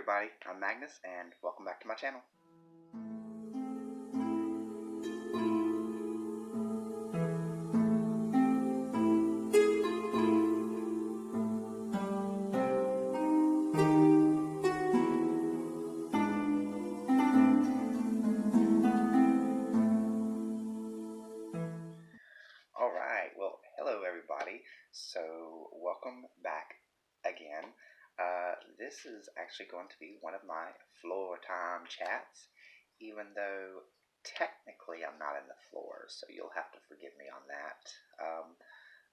everybody, I'm Magnus, and welcome back to my channel. Alright, well, hello everybody. So, welcome back again. This is actually going to be one of my floor time chats, even though technically I'm not in the floor, so you'll have to forgive me on that.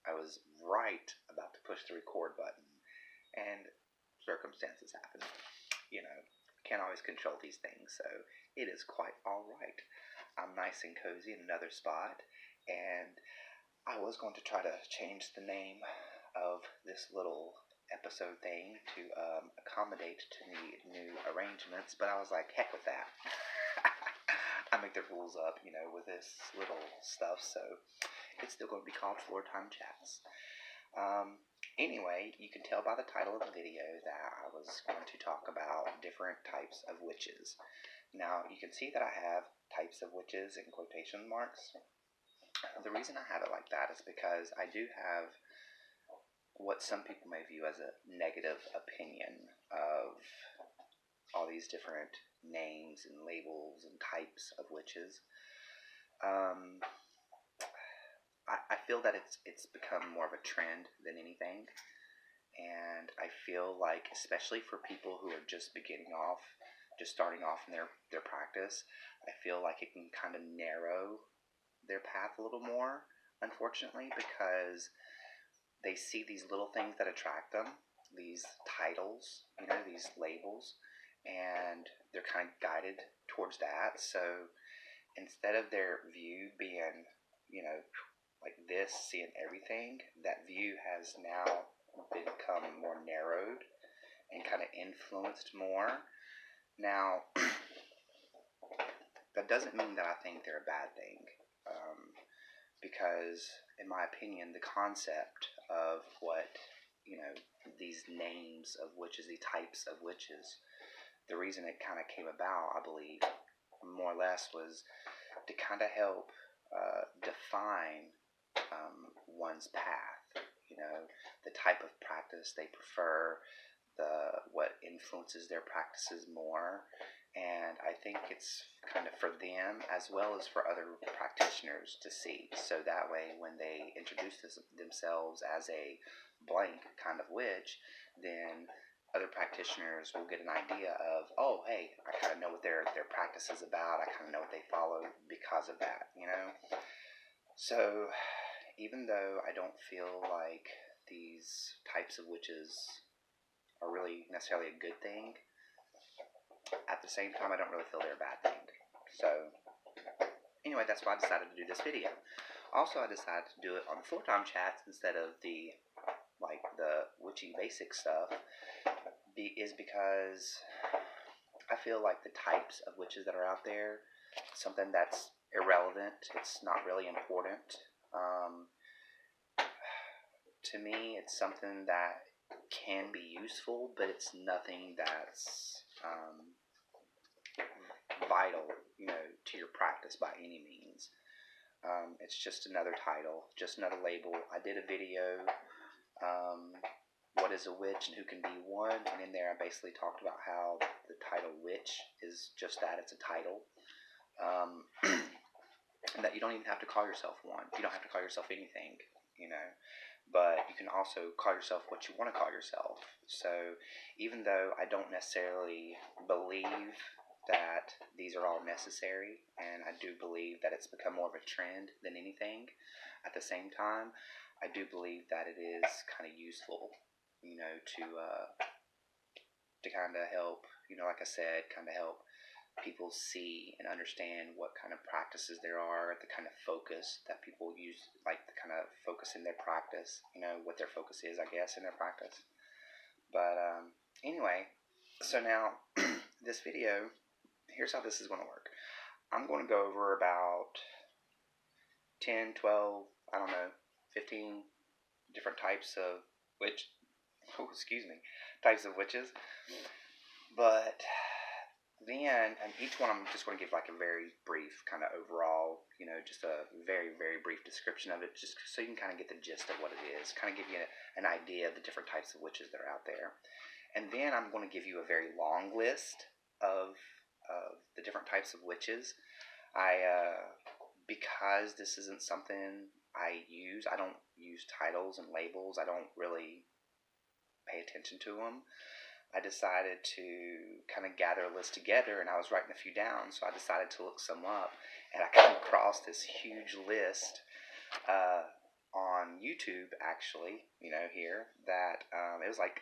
I was right about to push the record button, and circumstances happen. Can't always control these things, so it is quite alright. I'm nice and cozy in another spot, and I was going to try to change the name of this little episode thing to accommodate to the new arrangements, but I was like, heck with that. I make the rules up, with this little stuff, so it's still going to be called Floor Time Chats. Anyway, you can tell by the title of the video that I was going to talk about different types of witches. Now, you can see that I have types of witches in quotation marks. The reason I have it like that is because I do have what some people may view as a negative opinion of all these different names and labels and types of witches. I feel that it's become more of a trend than anything, and I feel like, especially for people who are just starting off in their practice, I feel like it can kind of narrow their path a little more, unfortunately, because they see these little things that attract them, these titles, these labels, and they're kind of guided towards that. So instead of their view being, like this, seeing everything, that view has now become more narrowed and kind of influenced more. Now, that doesn't mean that I think they're a bad thing, because in my opinion, the concept of what, these names of witches, the types of witches, the reason it kind of came about, I believe, more or less, was to kind of help define one's path, the type of practice they prefer, what influences their practices more. And I think it's kind of for them as well as for other practitioners to see. So that way, when they introduce themselves as a blank kind of witch, then other practitioners will get an idea of, oh, hey, I kind of know what their practice is about. I kind of know what they follow because of that, So even though I don't feel like these types of witches are really necessarily a good thing, at the same time, I don't really feel they're a bad thing. So anyway, that's why I decided to do this video. Also, I decided to do it on the Floor Time Chats instead of the witchy basic stuff, is because I feel like the types of witches that are out there, something that's irrelevant. It's not really important. To me, it's something that can be useful, but it's nothing that's vital, to your practice by any means. It's just another title, just another label. I did a video, what is a witch and who can be one, and in there I basically talked about how the title witch is just that, it's a title. And that you don't even have to call yourself one. You don't have to call yourself anything, but you can also call yourself what you want to call yourself. So even though I don't necessarily believe that these are all necessary, and I do believe that it's become more of a trend than anything, at the same time, I do believe that it is kind of useful, to kind of help, like I said, kind of help people see and understand what kind of practices there are, the kind of focus that people use, like the kind of focus in their practice, what their focus is, I guess, in their practice. But anyway, so now this video, here's how this is going to work. I'm going to go over about 10, 12, I don't know, 15 different types of types of witches. But then, and each one I'm just going to give like a very brief kind of overall, just a very, very brief description of it, just so you can kind of get the gist of what it is, kind of give you an idea of the different types of witches that are out there. And then I'm going to give you a very long list of the different types of witches. Because this isn't something I use, I don't use titles and labels. I don't really pay attention to them. I decided to kind of gather a list together, and I was writing a few down, so I decided to look some up, and I came across this huge list on YouTube, actually, here, that it was like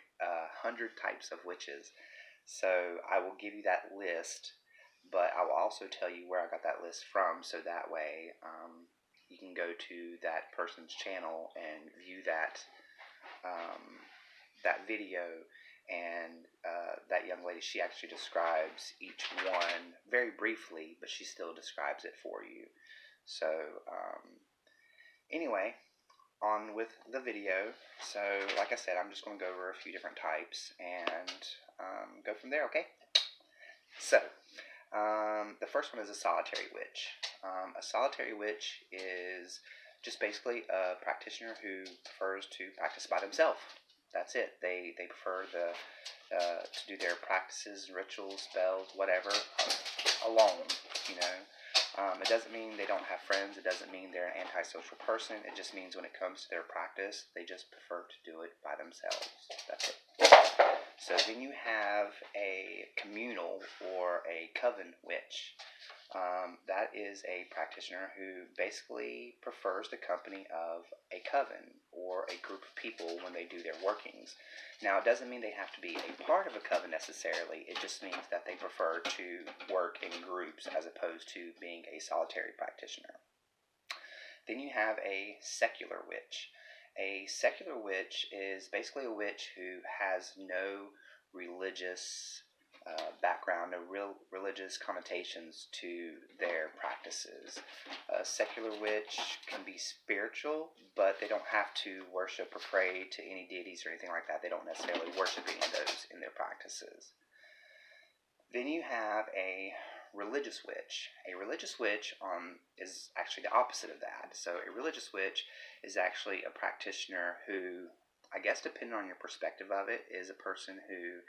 100 types of witches. So I will give you that list, but I will also tell you where I got that list from, so that way you can go to that person's channel and view that video. And that young lady, she actually describes each one very briefly, but she still describes it for you. So anyway, on with the video. So like I said, I'm just going to go over a few different types and go from there, okay? So the first one is a solitary witch. A solitary witch is just basically a practitioner who prefers to practice by themselves. That's it. They prefer to do their practices, rituals, spells, whatever, alone. It doesn't mean they don't have friends. It doesn't mean they're an antisocial person. It just means when it comes to their practice, they just prefer to do it by themselves. That's it. So then you have a communal or a coven witch. That is a practitioner who basically prefers the company of a coven or a group of people when they do their workings. Now, it doesn't mean they have to be a part of a coven necessarily. It just means that they prefer to work in groups as opposed to being a solitary practitioner. Then you have a secular witch. A secular witch is basically a witch who has no religious background, no real religious connotations to their practices. A secular witch can be spiritual, but they don't have to worship or pray to any deities or anything like that. They don't necessarily worship any of those in their practices. Then you have a religious witch. A religious witch is actually the opposite of that. So a religious witch is actually a practitioner who, I guess depending on your perspective of it, is a person who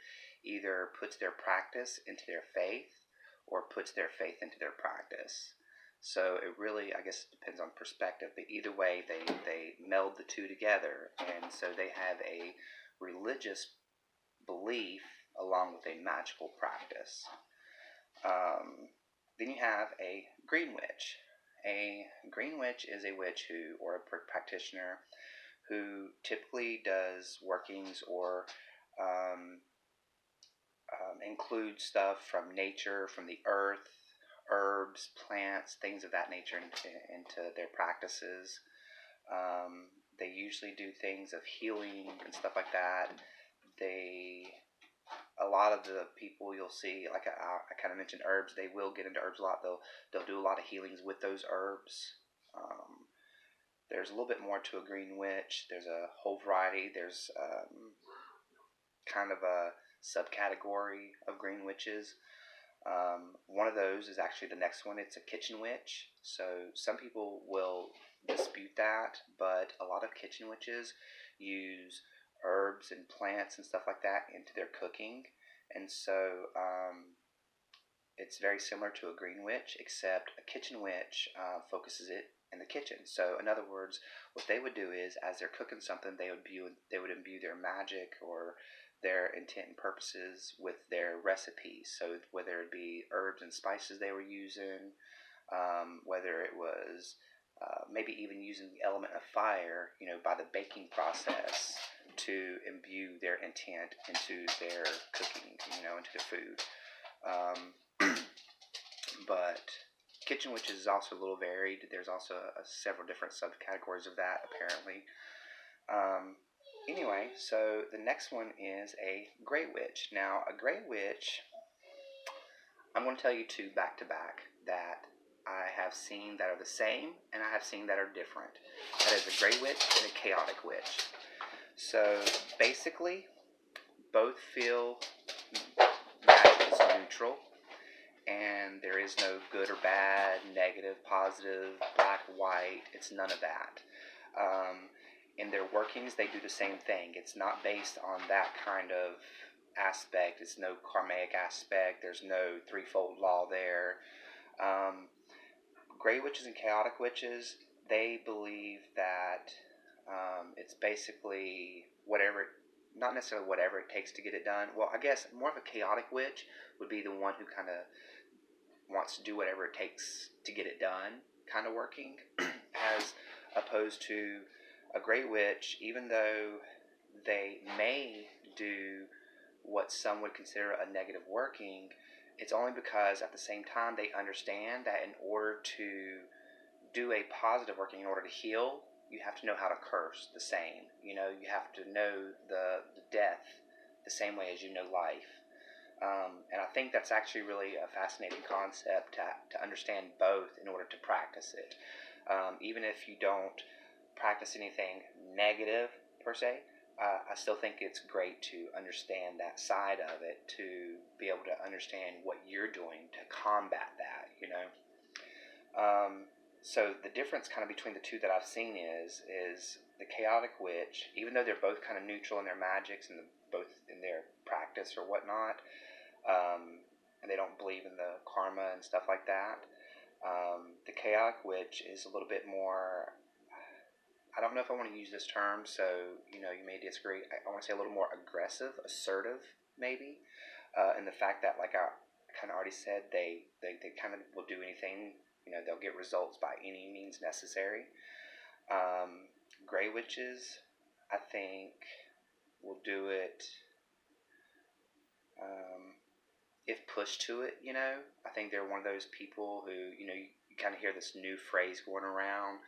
either puts their practice into their faith or puts their faith into their practice. So it really, I guess, depends on perspective, but either way, they meld the two together, and so they have a religious belief along with a magical practice. Then you have a green witch. A green witch is a witch or a practitioner who typically does workings or includes stuff from nature, from the earth, herbs, plants, things of that nature into their practices. They usually do things of healing and stuff like that. A lot of the people you'll see, like I kind of mentioned herbs, they will get into herbs a lot. They'll do a lot of healings with those herbs. There's a little bit more to a green witch. There's a whole variety. There's kind of a subcategory of green witches. One of those is actually the next one. It's a kitchen witch. So some people will dispute that, but a lot of kitchen witches use herbs and plants and stuff like that into their cooking, and so it's very similar to a green witch, except a kitchen witch focuses it in the kitchen. So in other words, what they would do is, as they're cooking something, they would imbue their magic or their intent and purposes with their recipes. So whether it be herbs and spices they were using, whether it was maybe even using the element of fire, by the baking process to imbue their intent into their cooking, into the food. But kitchen witches is also a little varied. There's also several different subcategories of that, apparently. Anyway, so the next one is a gray witch. Now, a gray witch, I'm going to tell you two back to back that I have seen that are the same, and I have seen that are different. That is a gray witch and a chaotic witch. So basically, both feel is no good or bad, negative, positive, black, white. It's none of that. In their workings, they do the same thing. It's not based on that kind of aspect. It's no karmic aspect. There's no threefold law there. Gray witches and chaotic witches, they believe that it's basically whatever, not necessarily whatever it takes to get it done. Well, I guess more of a chaotic witch would be the one who kind of wants to do whatever it takes to get it done, kind of working, as opposed to a gray witch, even though they may do what some would consider a negative working, it's only because at the same time they understand that in order to do a positive working, in order to heal, you have to know how to curse the same. You know, you have to know the death the same way as you know life. And I think that's actually really a fascinating concept to understand both in order to practice it. Even if you don't practice anything negative per se, I still think it's great to understand that side of it, to be able to understand what you're doing to combat that, you know. So the difference kind of between the two that I've seen is the chaotic witch, even though they're both kind of neutral in their magics and both in their practice or whatnot, and they don't believe in the karma and stuff like that, the chaotic witch is a little bit more, I don't know if I want to use this term, so you know, you may disagree. I want to say a little more aggressive, assertive, maybe, in the fact that, like I kind of already said, they kind of will do anything. You know, they'll get results by any means necessary. Gray witches, I think, will do it if pushed to it. You know, I think they're one of those people who, you know, you kind of hear this new phrase going around.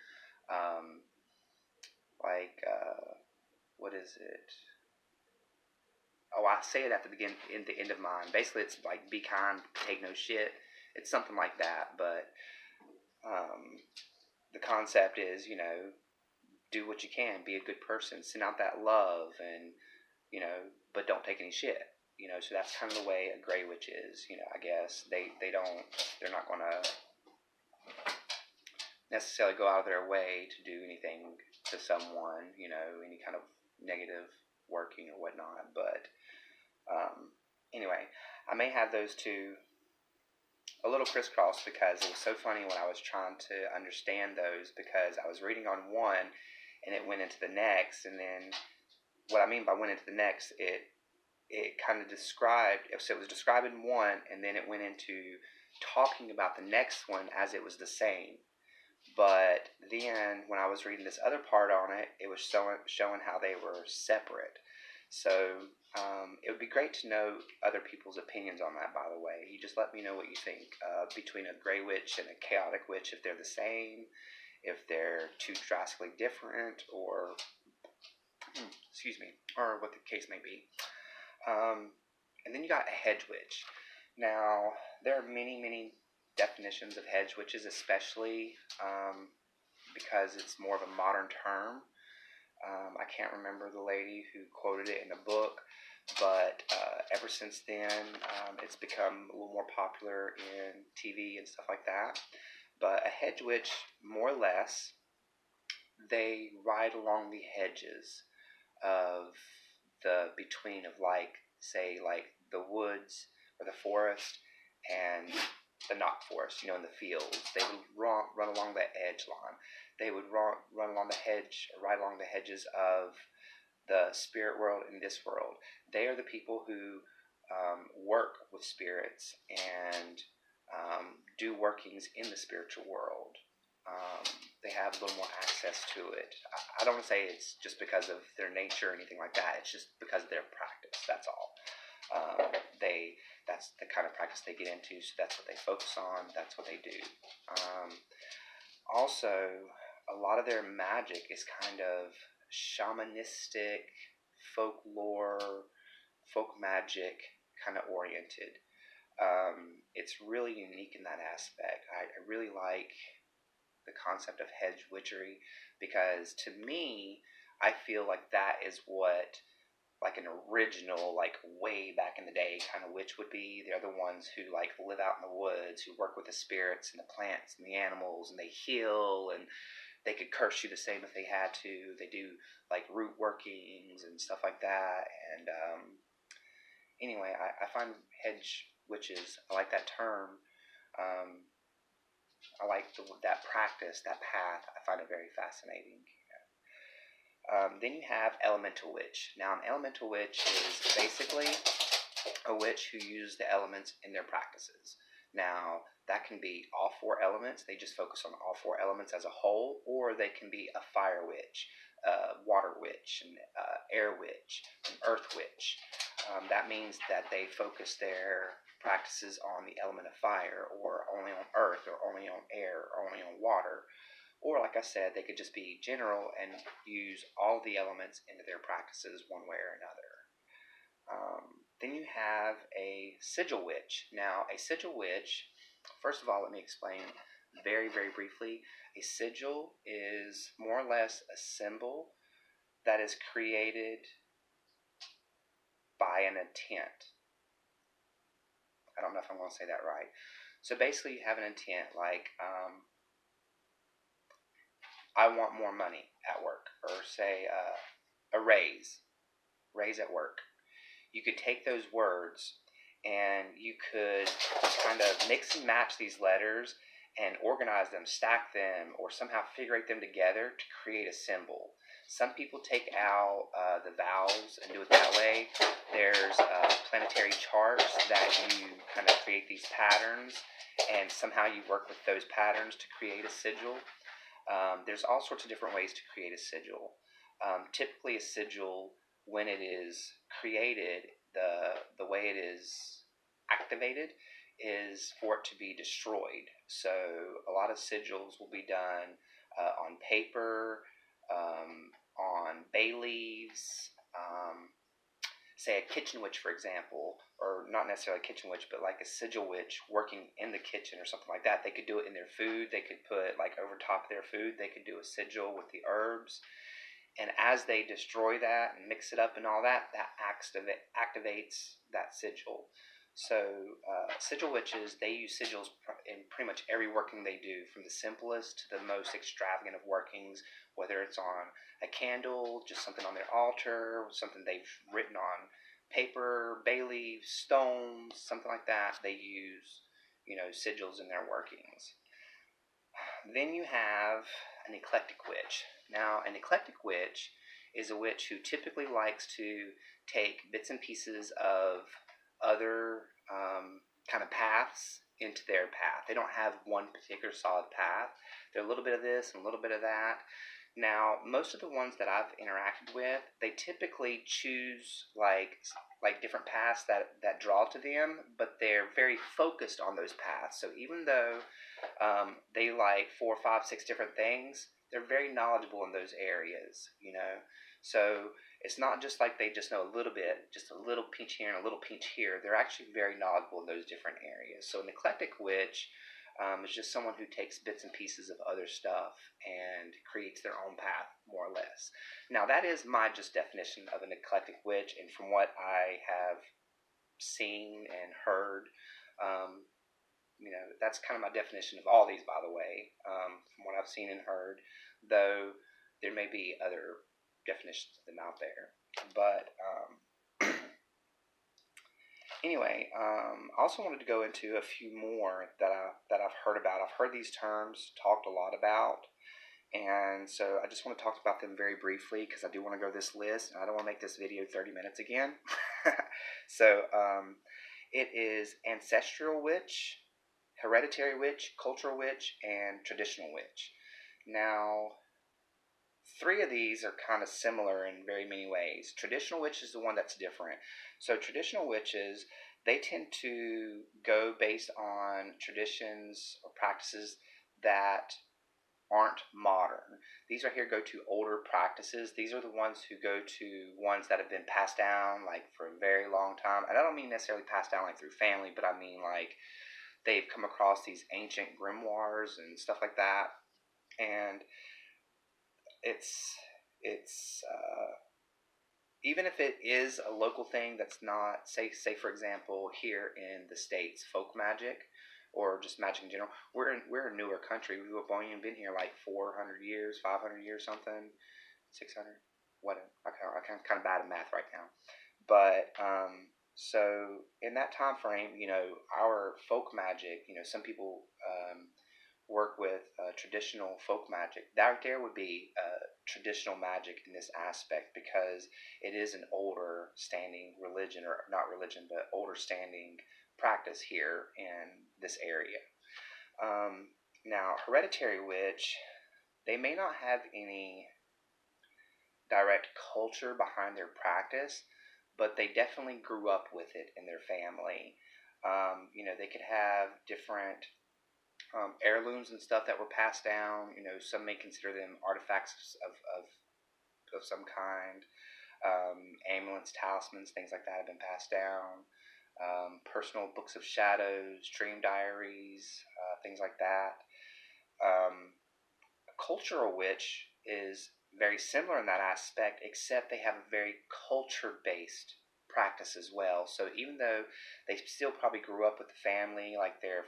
What is it? Oh, I say it at the beginning, in the end of mine. Basically, it's like, be kind, take no shit. It's something like that, but the concept is, you know, do what you can, be a good person, send out that love, and, you know, but don't take any shit. You know, so that's kind of the way a gray witch is. You know, I guess they're not going to necessarily go out of their way to do anything to someone, you know, any kind of negative working or whatnot. But anyway, I may have those two a little crisscrossed because it was so funny when I was trying to understand those, because I was reading on one and it went into the next, and then what I mean by went into the next, it kind of described, so it was describing one and then it went into talking about the next one as it was the same. But then when I was reading this other part on it, it was showing how they were separate. So it would be great to know other people's opinions on that, by the way. You just let me know what you think between a gray witch and a chaotic witch, if they're the same, if they're too drastically different, or excuse me, or what the case may be. And then you got a hedge witch. Now, there are many definitions of hedge witches, especially because it's more of a modern term. I can't remember the lady who quoted it in a book, but ever since then, it's become a little more popular in TV and stuff like that. But a hedge witch, more or less, they ride along the hedges of the between of, like, say, like the woods or the forest and the not forest, you know, in the fields. They would run along the edge line. They would run along the hedge, ride along the hedges of the spirit world and this world. They are the people who work with spirits and do workings in the spiritual world. They have a little more access to it. I don't want to say it's just because of their nature or anything like that. It's just because of their practice. That's all. That's the kind of practice they get into, so that's what they focus on. That's what they do. Also, a lot of their magic is kind of shamanistic, folklore, folk magic kind of oriented. It's really unique in that aspect. I really like the concept of hedge witchery, because to me, I feel like that is what like an original, like way back in the day kind of witch would be. They're the ones who like live out in the woods, who work with the spirits and the plants and the animals, and they heal, and they could curse you the same if they had to. They do like root workings and stuff like that. And anyway, I find hedge witches, I like that term. I like that practice, that path. I find it very fascinating. Then you have elemental witch. Now, an elemental witch is basically a witch who uses the elements in their practices. Now, that can be all four elements. They just focus on all four elements as a whole, or they can be a fire witch, a water witch, an air witch, an earth witch. That means that they focus their practices on the element of fire, or only on earth, or only on air, or only on water. Or, like I said, they could just be general and use all the elements into their practices one way or another. Then you have a sigil witch. Now, a sigil witch, first of all, let me explain very, very briefly. A sigil is more or less a symbol that is created by an intent. I don't know if I'm going to say that right. So basically, you have an intent like, I want more money at work, or say a raise at work. You could take those words and you could kind of mix and match these letters and organize them, stack them, or somehow figure them together to create a symbol. Some people take out the vowels and do it that way. There's planetary charts that you kind of create these patterns, and somehow you work with those patterns to create a sigil. There's all sorts of different ways to create a sigil. Typically, a sigil, when it is created, the way it is activated is for it to be destroyed. So a lot of sigils will be done on paper, on bay leaves. Say a kitchen witch, for example, or not necessarily a kitchen witch, but like a sigil witch working in the kitchen or something like that. They could do it in their food. They could put, like, over top of their food, they could do a sigil with the herbs. And as they destroy that and mix it up and all that, that activates that sigil. So sigil witches, they use sigils in pretty much every working they do, from the simplest to the most extravagant of workings, whether it's on a candle, just something on their altar, something they've written on paper, bay leaves, stones, something like that. They use, sigils in their workings. Then you have an eclectic witch. Now, an eclectic witch is a witch who typically likes to take bits and pieces of other kind of paths into their path. They don't have one particular solid path. They're a little bit of this and a little bit of that. Now, most of the ones that I've interacted with, they typically choose like different paths that draw to them, but they're very focused on those paths. So even though they like 4, 5, 6 different things, they're very knowledgeable in those areas, So it's not just like they just know a little bit, just a little pinch here and a little pinch here. They're actually very knowledgeable in those different areas. So an eclectic witch is just someone who takes bits and pieces of other stuff and creates their own path, more or less. Now, that is my just definition of an eclectic witch, and from what I have seen and heard, that's kind of my definition of all these, by the way, from what I've seen and heard, though there may be other definitions of them out there. But anyway, I also wanted to go into a few more that I've heard about. I've heard these terms talked a lot about, and so I just want to talk about them very briefly because I do want to go this list, and I don't want to make this video 30 minutes again. So it is ancestral witch, hereditary witch, cultural witch, and traditional witch. Now, 3 of these are kind of similar in very many ways. Traditional witch is the one that's different. So traditional witches, they tend to go based on traditions or practices that aren't modern. These right here go to older practices. These are the ones who go to ones that have been passed down like for a very long time. And I don't mean necessarily passed down like through family, but I mean like they've come across these ancient grimoires and stuff like that. And even if it is a local thing that's not, say for example, here in the States, folk magic or just magic in general, we're a newer country. We've only been here like 400 years, 500 years, something, 600. What I'm kind of bad at math right now, but so in that time frame, our folk magic, some people work with traditional folk magic. That there would be traditional magic in this aspect because it is an older standing religion, or not religion, but older standing practice here in this area. Now, hereditary witch, they may not have any direct culture behind their practice, but they definitely grew up with it in their family. They could have different heirlooms and stuff that were passed down. Some may consider them artifacts of some kind. Amulets, talismans, things like that have been passed down. Personal books of shadows, dream diaries, things like that. A cultural witch is very similar in that aspect, except they have a very culture-based practice as well. So even though they still probably grew up with the family, like their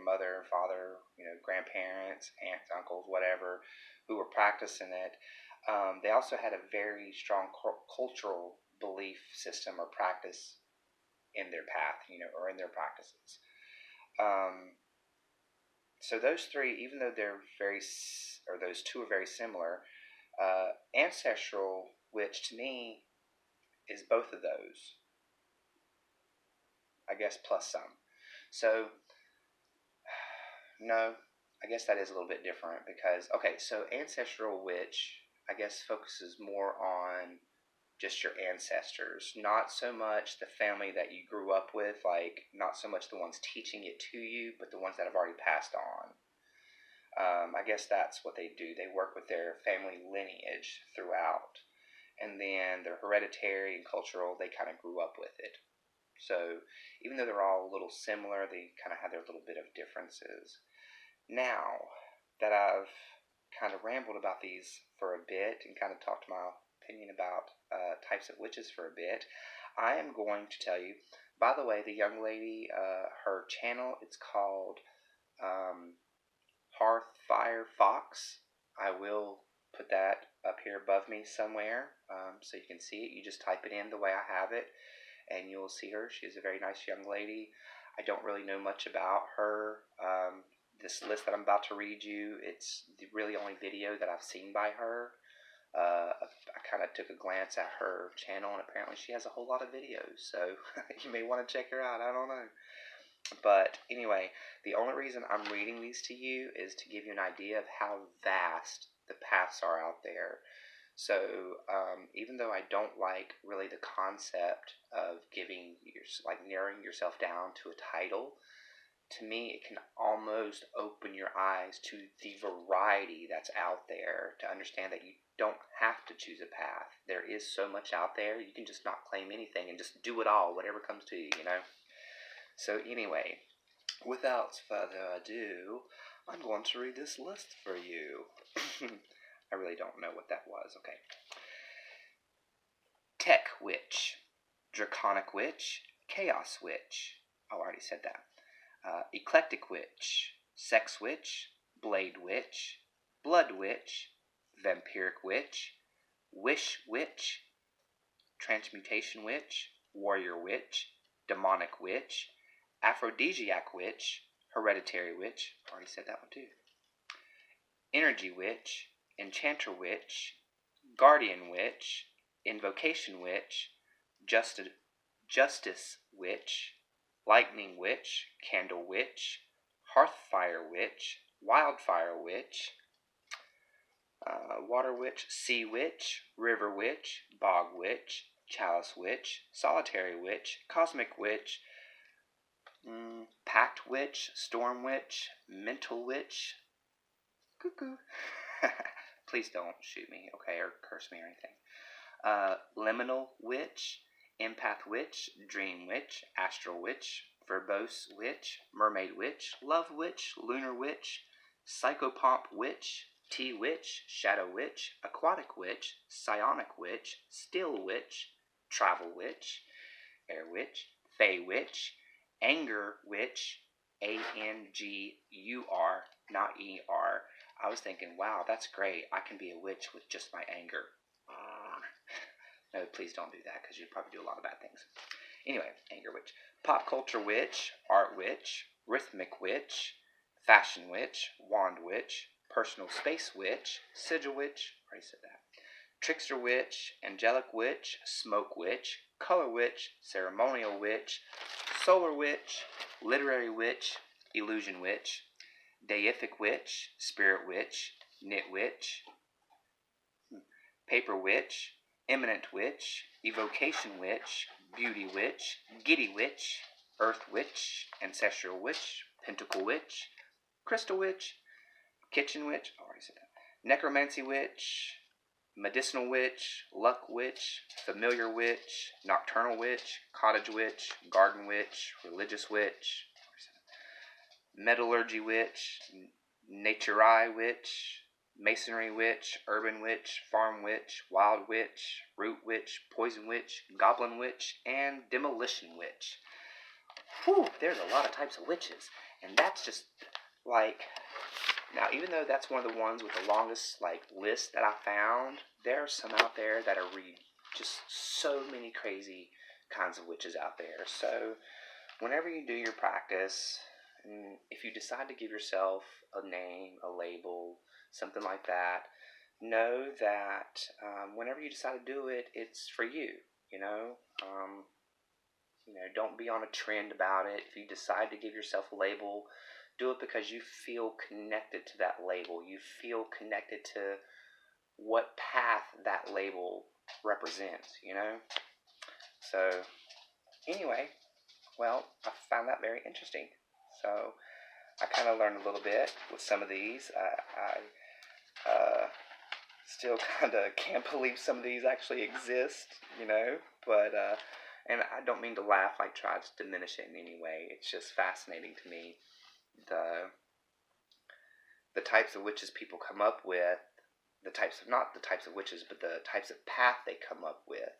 mother, father, grandparents, aunts, uncles, whatever, who were practicing it, they also had a very strong cultural belief system or practice in their path, or in their practices. So those three, even though those two are very similar, ancestral, which to me is both of those, I guess, plus some. So, no, I guess that is a little bit different because, so ancestral witch, I guess, focuses more on just your ancestors, not so much the family that you grew up with, like not so much the ones teaching it to you, but the ones that have already passed on. I guess that's what they do. They work with their family lineage throughout. And then their hereditary and cultural, they kind of grew up with it. So even though they're all a little similar, they kind of have their little bit of differences. Now that I've kind of rambled about these for a bit and kind of talked my opinion about types of witches for a bit, I am going to tell you, by the way, the young lady, her channel, it's called Hearthfire Fox. I will put that up here above me somewhere so you can see it. You just type it in the way I have it and you'll see her. She is a very nice young lady. I don't really know much about her. This list that I'm about to read you, it's the really only video that I've seen by her. I kind of took a glance at her channel and apparently she has a whole lot of videos, so you may want to check her out. I don't know. But anyway, the only reason I'm reading these to you is to give you an idea of how vast the paths are out there. So even though I don't like really the concept of narrowing yourself down to a title, to me it can almost open your eyes to the variety that's out there, to understand that you don't have to choose a path. There is so much out there. You can just not claim anything and just do it all, whatever comes to you, So anyway, without further ado, I'm going to read this list for you. I really don't know what that was. Okay. Tech Witch, Draconic Witch, Chaos Witch. Oh, I already said that. Eclectic Witch, Sex Witch, Blade Witch, Blood Witch, Vampiric Witch, Wish Witch, Transmutation Witch, Warrior Witch, Demonic Witch, Aphrodisiac Witch, Hereditary Witch. Already said that one too. Energy Witch, Enchanter Witch, Guardian Witch, Invocation Witch, Justice Witch, Lightning Witch, Candle Witch, Hearthfire Witch, Wildfire Witch, Water Witch, Sea Witch, River Witch, Bog Witch, Chalice Witch, Solitary Witch, Cosmic Witch, Pact Witch, Storm Witch, Mental Witch, cuckoo. Please don't shoot me, okay, or curse me or anything. Liminal Witch, Empath Witch, Dream Witch, Astral Witch, Verbose Witch, Mermaid Witch, Love Witch, Lunar Witch, Psychopomp Witch, tea witch, shadow witch, aquatic witch, psionic witch, still witch, travel witch, air witch, fey witch, anger witch, ANGUR, not ER. I was thinking, wow, that's great. I can be a witch with just my anger. No, please don't do that because you'd probably do a lot of bad things. Anyway, anger witch. Pop culture witch, art witch, rhythmic witch, fashion witch, wand witch, personal space witch, sigil witch, already said that. Trickster witch, angelic witch, smoke witch, color witch, ceremonial witch, solar witch, literary witch, illusion witch, deific witch, spirit witch, knit witch, paper witch, eminent witch, evocation witch, beauty witch, giddy witch, earth witch, ancestral witch, pentacle witch, crystal witch, kitchen witch, already said that, necromancy witch, medicinal witch, luck witch, familiar witch, nocturnal witch, cottage witch, garden witch, religious witch, metallurgy witch, naturai witch, masonry witch, urban witch, farm witch, wild witch, root witch, poison witch, goblin witch, and demolition witch. Whew, there's a lot of types of witches, and that's just like, now even though that's one of the ones with the longest list that I found, there are some out there that are just so many crazy kinds of witches out there. So whenever you do your practice, if you decide to give yourself a name, a label, something like that, know that whenever you decide to do it, it's for you. Don't be on a trend about it. If you decide to give yourself a label, do it because you feel connected to that label. You feel connected to what path that label represents, So, anyway, well, I found that very interesting. So, I kind of learned a little bit with some of these. I still kind of can't believe some of these actually exist, but, and I don't mean to laugh, try to diminish it in any way. It's just fascinating to me, the types of witches people come up with, not the types of witches, but the types of path they come up with.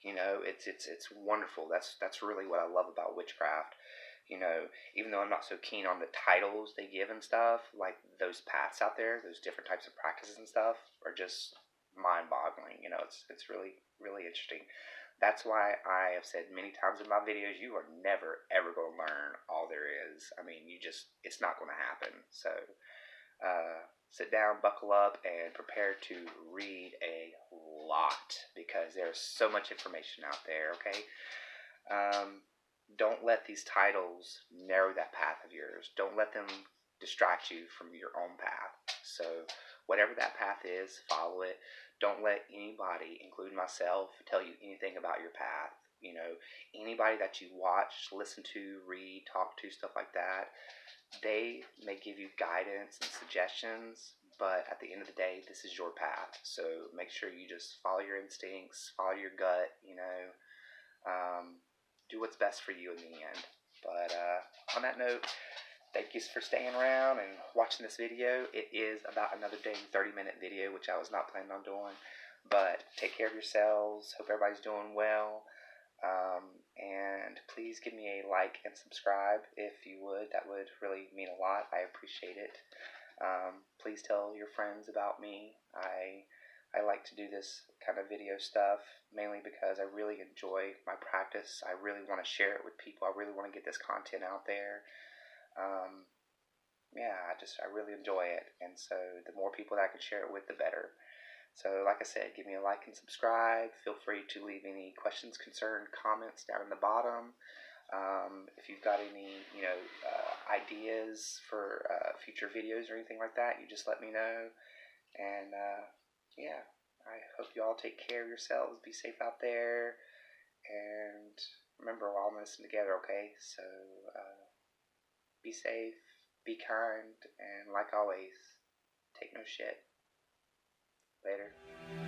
It's wonderful. That's really what I love about witchcraft. Even though I'm not so keen on the titles they give and stuff, those paths out there, those different types of practices and stuff are just mind-boggling. It's really, really interesting. That's why I have said many times in my videos, you are never, ever going to learn all there is. I mean, it's not going to happen. So, sit down, buckle up, and prepare to read a lot because there's so much information out there, okay? Don't let these titles narrow that path of yours. Don't let them distract you from your own path. So whatever that path is, follow it. Don't let anybody, including myself, tell you anything about your path. Anybody that you watch, listen to, read, talk to, stuff like that, they may give you guidance and suggestions, but at the end of the day, this is your path. So make sure you just follow your instincts, follow your gut, do what's best for you in the end. But on that note, thank you for staying around and watching this video. It is about another dang 30-minute video, which I was not planning on doing. But take care of yourselves. Hope everybody's doing well. And please give me a like and subscribe if you would. That would really mean a lot. I appreciate it. Please tell your friends about me. I like to do this kind of video stuff mainly because I really enjoy my practice. I really want to share it with people. I really want to get this content out there. I really enjoy it. And so the more people that I can share it with, the better. So like I said, give me a like and subscribe. Feel free to leave any questions, concerns, comments down in the bottom. If you've got any, ideas for future videos or anything like that, you just let me know. And I hope you all take care of yourselves. Be safe out there. And remember, we're all in this together, okay? So be safe, be kind, and like always, take no shit. Later.